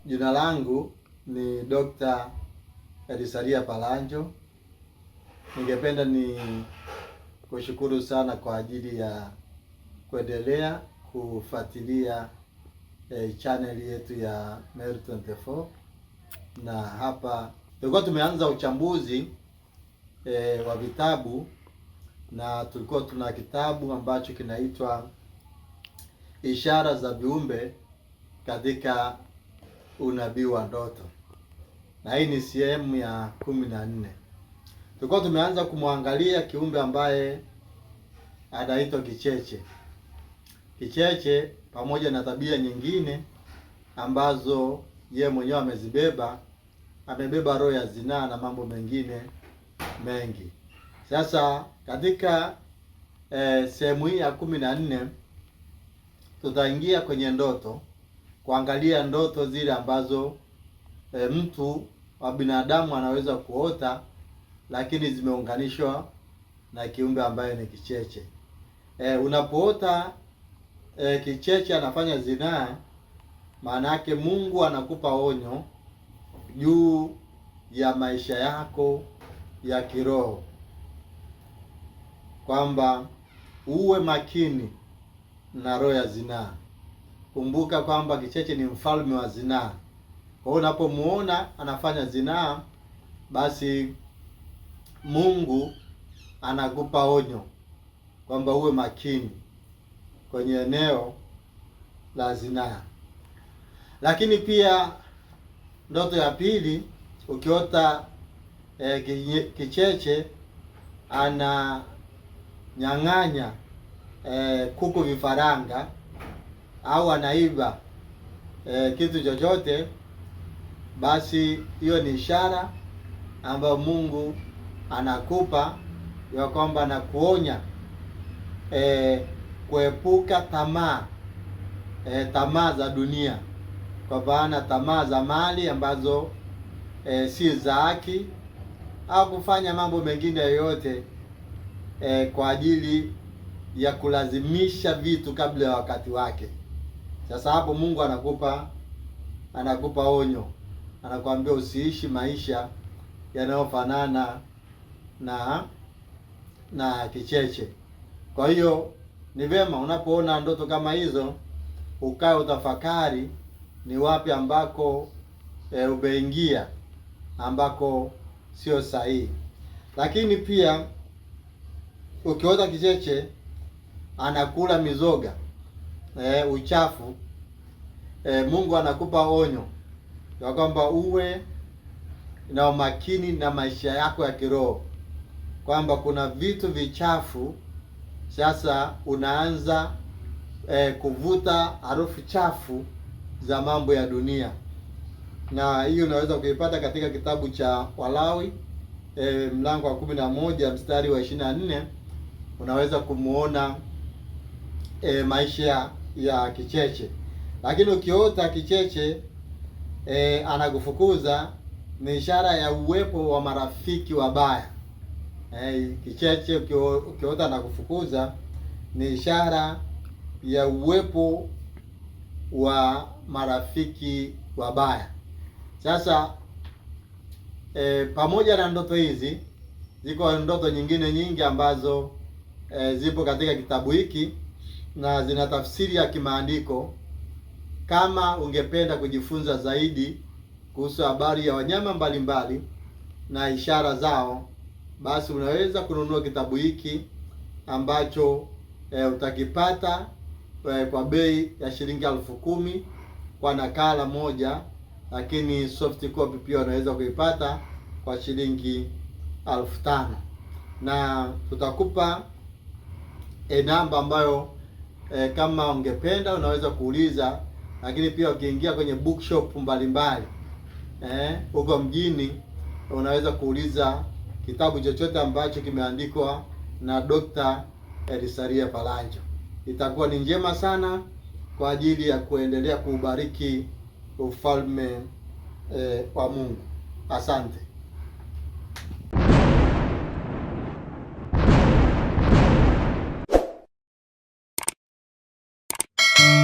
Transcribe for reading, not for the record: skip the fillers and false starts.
Jina langu ni Dr. Elisaria Palanjo. Ningependa ni kushukuru sana kwa ajili ya kuendelea kufuatilia channel yetu ya Meru 24, na hapa tulikuwa tumeanza uchambuzi wa vitabu, na tulikuwa tuna kitabu ambacho kinaitwa Ishara za Viumbe katika Unabii wa Ndoto, na hii ni sehemu ya 14. Tulikuwa tumeanza kumwangalia kiumbe ambaye anaitwa kicheche. Kicheche pamoja na tabia nyingine ambazo ye mwenyewe amebeba roho ya zinaa na mambo mengine mengi. Sasa katika sehemu hii ya 14 tutaingia kwenye ndoto, kuangalia ndoto zile ambazo mtu wa binadamu anaweza kuota, lakini zimeunganishwa na kiumbe ambaye ni kicheche. Unapoota kicheche anafanya zinaa, maana yake Mungu anakupa onyo juu ya maisha yako ya kiroho, kwamba uwe makini na roho ya zinaa. Kumbuka kwamba kicheche ni mfalme wa zinaa. Kwa hiyo unapomuona anafanya zinaa, basi Mungu anakupa onyo kwamba uwe makini kwenye eneo la zinaa. Lakini pia ndoto ya pili, ukiota kicheche ananyang'anya kuku vifaranga au anaiba kitu chochote, basi hiyo ni ishara ambayo Mungu anakupa ya kwamba anakuonya kuepuka tamaa za dunia, kwa maana tamaa za mali ambazo si za haki, au kufanya mambo mengine yoyote kwa ajili ya kulazimisha vitu kabla ya wakati wake. Sasa hapo Mungu anakupa onyo, anakuambia usiishi maisha yanayofanana na kicheche. Kwa hiyo ni vema unapoona ndoto kama hizo ukae utafakari ni wapi ambako umeingia ambako sio sahihi. Lakini pia ukiota kicheche anakula mizoga, uchafu, Mungu anakupa onyo ya kwamba uwe na umakini na maisha yako ya kiroho, kwamba kuna vitu vichafu. Sasa unaanza kuvuta harufu chafu za mambo ya dunia, na hiyo unaweza kuipata katika kitabu cha Walawi mlango wa 11 mstari wa 24. Unaweza kumuona maisha ya kicheche. Lakini ukiota kicheche anakufukuza, ni ishara ya uwepo wa marafiki wabaya. Kicheche ukiota anakufukuza ni ishara ya uwepo wa marafiki wabaya. Sasa pamoja na ndoto hizi, ziko ndoto nyingine nyingi ambazo zipo katika kitabu hiki na zina tafsiri ya kimaandiko. Kama ungependa kujifunza zaidi kuhusu habari ya wanyama mbalimbali na ishara zao, basi unaweza kununua kitabu hiki ambacho utakipata kwa bei ya shilingi 10,000 kwa nakala moja, lakini soft copy pia unaweza kuipata kwa shilingi 5,000. Na tutakupa namba ambayo kama ungependa unaweza kuuliza. Lakini pia ukiingia kwenye bookshop mbalimbali huko mjini, unaweza kuuliza kitabu chochote ambacho kimeandikwa na Dr. Elisaria Palanjo. Itakuwa ni njema sana kwa ajili ya kuendelea kuubariki ufalme wa Mungu. Asante.